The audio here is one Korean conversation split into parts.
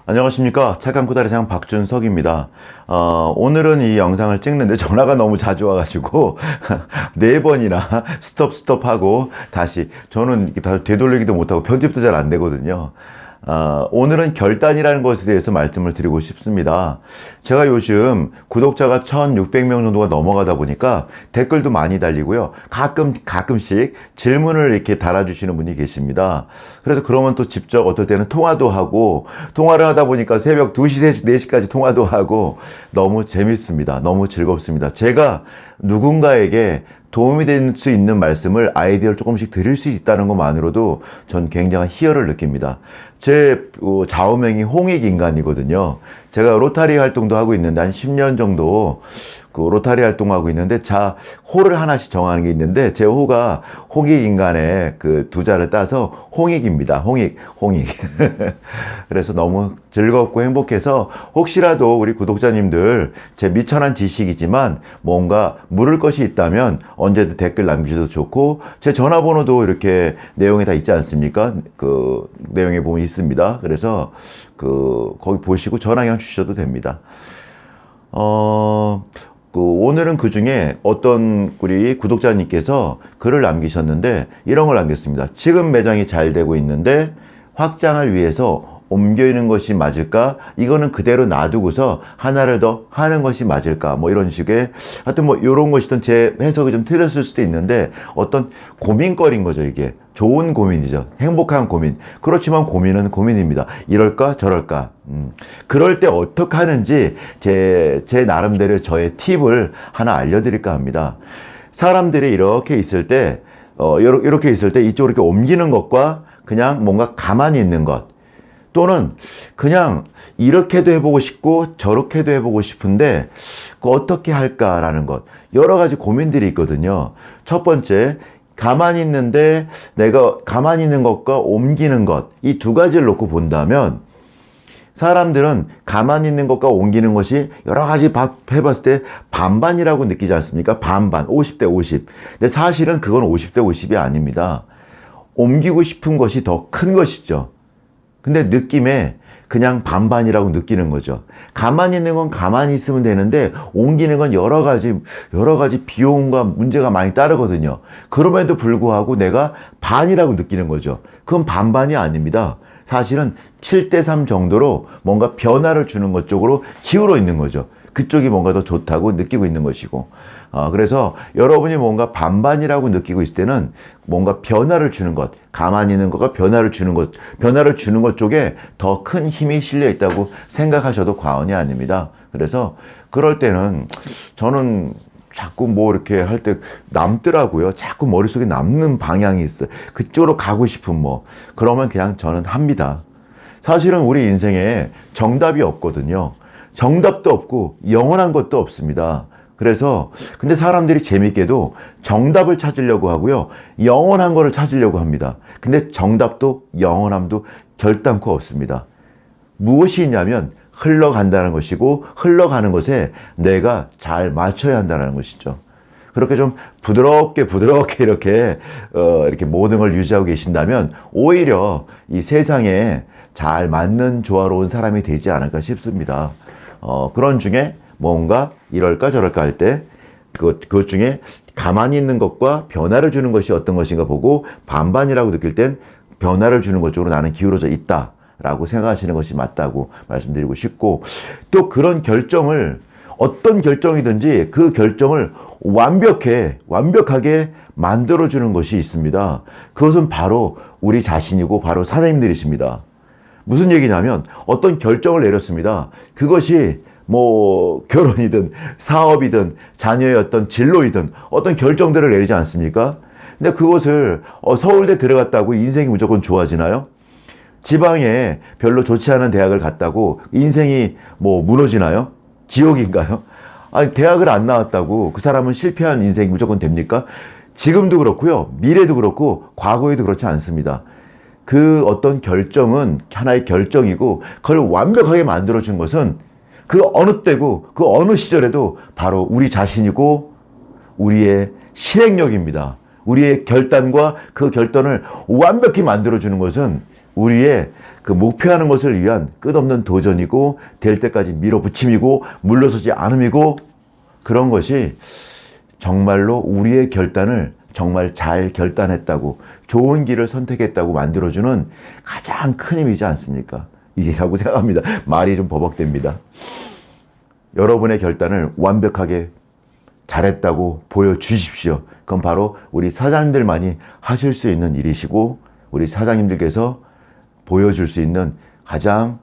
안녕하십니까. 착한 코다리상 박준석입니다. 오늘은 이 영상을 찍는데 전화가 너무 자주 와가지고 4번이나 스톱하고 다시 저는 이렇게 다 되돌리기도 못하고 편집도 잘 안 되거든요. 오늘은 결단이라는 것에 대해서 말씀을 드리고 싶습니다. 제가 요즘 구독자가 1600명 정도가 넘어가다 보니까 댓글도 많이 달리고요. 가끔씩 질문을 이렇게 달아주시는 분이 계십니다. 그래서 그러면 또 직접 어떨 때는 통화도 하고, 통화를 하다 보니까 새벽 2시, 3시, 4시까지 통화도 하고, 너무 재밌습니다. 너무 즐겁습니다. 제가 누군가에게 도움이 될 수 있는 말씀을 아이디어를 조금씩 드릴 수 있다는 것만으로도 전 굉장한 희열을 느낍니다. 제 좌우명이 홍익인간이거든요. 제가 로타리 활동도 하고 있는데 한 10년 정도 그 로타리 활동하고 있는데 호를 하나씩 정하는 게 있는데 제 호가 홍익인간의 그 두 자를 따서 홍익입니다. 홍익. 그래서 너무 즐겁고 행복해서 혹시라도 우리 구독자님들 제 미천한 지식이지만 뭔가 물을 것이 있다면 언제든 댓글 남기셔도 좋고 제 전화번호도 이렇게 내용에 다 있지 않습니까? 그 내용에 보면 있습니다. 그래서 거기 보시고 전화 그냥 주셔도 됩니다. 오늘은 그 중에 어떤 우리 구독자님께서 글을 남기셨는데 이런 걸 남겼습니다. 지금 매장이 잘 되고 있는데 확장을 위해서 옮기는 것이 맞을까? 이거는 그대로 놔두고서 하나를 더 하는 것이 맞을까? 뭐 이런 식의 하여튼 뭐 이런 것이든 제 해석이 좀 틀렸을 수도 있는데 어떤 고민거리인 거죠, 이게. 좋은 고민이죠. 행복한 고민. 그렇지만 고민은 고민입니다. 이럴까 저럴까. 그럴 때 어떻게 하는지 제 나름대로 저의 팁을 하나 알려드릴까 합니다. 사람들이 이렇게 있을 때 이렇게 있을 때 이쪽으로 이렇게 옮기는 것과 그냥 뭔가 가만히 있는 것 또는 그냥 이렇게도 해보고 싶고 저렇게도 해보고 싶은데 어떻게 할까라는 것 여러 가지 고민들이 있거든요. 첫 번째, 가만히 있는데 내가 가만히 있는 것과 옮기는 것 이 두 가지를 놓고 본다면 사람들은 가만히 있는 것과 옮기는 것이 여러 가지 해봤을 때 반반이라고 느끼지 않습니까? 반반, 50대 50. 근데 사실은 그건 50대 50이 아닙니다. 옮기고 싶은 것이 더 큰 것이죠. 근데 느낌에 그냥 반반이라고 느끼는 거죠. 가만히 있는 건 가만히 있으면 되는데 옮기는 건 여러 가지 비용과 문제가 많이 따르거든요. 그럼에도 불구하고 내가 반이라고 느끼는 거죠. 그건 반반이 아닙니다. 사실은 7대 3 정도로 뭔가 변화를 주는 것 쪽으로 기울어 있는 거죠. 그쪽이 뭔가 더 좋다고 느끼고 있는 것이고. 그래서 여러분이 뭔가 반반이라고 느끼고 있을 때는 뭔가 변화를 주는 것, 가만히 있는 것과 변화를 주는 것 쪽에 더 큰 힘이 실려 있다고 생각하셔도 과언이 아닙니다. 그래서 그럴 때는 저는 자꾸 뭐 이렇게 할 때 남더라고요. 자꾸 머릿속에 남는 방향이 있어요. 그쪽으로 가고 싶은 그러면 그냥 저는 합니다. 사실은 우리 인생에 정답이 없거든요. 정답도 없고 영원한 것도 없습니다. 그래서 근데 사람들이 재밌게도 정답을 찾으려고 하고요. 영원한 거를 찾으려고 합니다. 근데 정답도 영원함도 결단코 없습니다. 무엇이 있냐면 흘러간다는 것이고 흘러가는 것에 내가 잘 맞춰야 한다는 것이죠. 그렇게 좀 부드럽게 이렇게 모든 걸 유지하고 계신다면 오히려 이 세상에 잘 맞는 조화로운 사람이 되지 않을까 싶습니다. 그런 중에 뭔가 이럴까 저럴까 할 때 그것 중에 가만히 있는 것과 변화를 주는 것이 어떤 것인가 보고 반반이라고 느낄 땐 변화를 주는 것 쪽으로 나는 기울어져 있다 라고 생각하시는 것이 맞다고 말씀드리고 싶고 또 그런 결정을 어떤 결정이든지 그 결정을 완벽하게 만들어주는 것이 있습니다. 그것은 바로 우리 자신이고 바로 사장님들이십니다. 무슨 얘기냐면 어떤 결정을 내렸습니다. 그것이 결혼이든 사업이든 자녀의 어떤 진로이든 어떤 결정들을 내리지 않습니까? 근데 그것을 서울대 들어갔다고 인생이 무조건 좋아지나요? 지방에 별로 좋지 않은 대학을 갔다고 인생이 무너지나요? 지옥인가요? 아니, 대학을 안 나왔다고 그 사람은 실패한 인생이 무조건 됩니까? 지금도 그렇고요. 미래도 그렇고 과거에도 그렇지 않습니다. 그 어떤 결정은 하나의 결정이고 그걸 완벽하게 만들어준 것은 그 어느 때고 그 어느 시절에도 바로 우리 자신이고 우리의 실행력입니다. 우리의 결단과 그 결단을 완벽히 만들어주는 것은 우리의 그 목표하는 것을 위한 끝없는 도전이고 될 때까지 밀어붙임이고 물러서지 않음이고 그런 것이 정말로 우리의 결단을 정말 잘 결단했다고 좋은 길을 선택했다고 만들어주는 가장 큰 힘이지 않습니까? 이라고 생각합니다. 말이 좀 버벅댑니다. 여러분의 결단을 완벽하게 잘했다고 보여주십시오. 그건 바로 우리 사장님들만이 하실 수 있는 일이시고 우리 사장님들께서 보여줄 수 있는 가장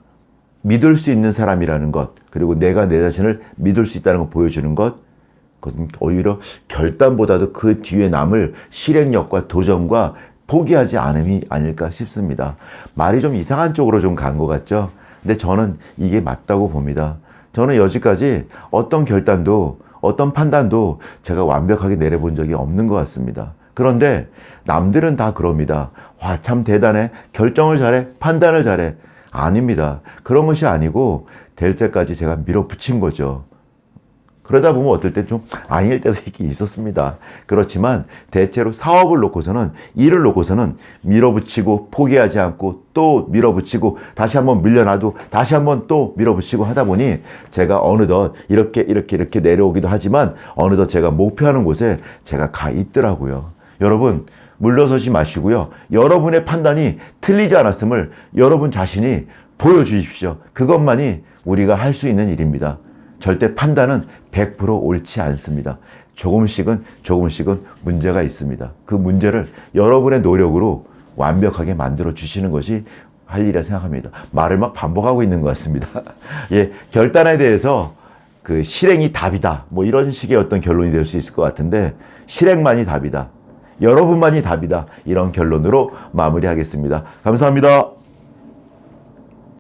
믿을 수 있는 사람이라는 것, 그리고 내가 내 자신을 믿을 수 있다는 걸 보여주는 것, 그것은 오히려 결단보다도 그 뒤에 남을 실행력과 도전과 포기하지 않음이 아닐까 싶습니다. 말이 좀 이상한 쪽으로 좀 간 것 같죠? 근데 저는 이게 맞다고 봅니다. 저는 여지까지 어떤 결단도 어떤 판단도 제가 완벽하게 내려본 적이 없는 것 같습니다. 그런데 남들은 다 그럽니다. 와, 참 대단해. 결정을 잘해. 판단을 잘해. 아닙니다. 그런 것이 아니고 될 때까지 제가 밀어붙인 거죠. 그러다 보면 어떨 때 좀 아닐 때도 있긴 있었습니다. 그렇지만 대체로 사업을 놓고서는 일을 놓고서는 밀어붙이고 포기하지 않고 또 밀어붙이고 다시 한번 밀려나도 다시 한번 또 밀어붙이고 하다 보니 제가 어느덧 이렇게 내려오기도 하지만 어느덧 제가 목표하는 곳에 제가 가 있더라고요. 여러분 물러서지 마시고요. 여러분의 판단이 틀리지 않았음을 여러분 자신이 보여주십시오. 그것만이 우리가 할 수 있는 일입니다. 절대 판단은 100% 옳지 않습니다. 조금씩은 문제가 있습니다. 그 문제를 여러분의 노력으로 완벽하게 만들어 주시는 것이 할 일이라 생각합니다. 말을 막 반복하고 있는 것 같습니다. 예, 결단에 대해서 그 실행이 답이다. 뭐 이런 식의 어떤 결론이 될 수 있을 것 같은데 실행만이 답이다. 여러분만이 답이다. 이런 결론으로 마무리하겠습니다. 감사합니다.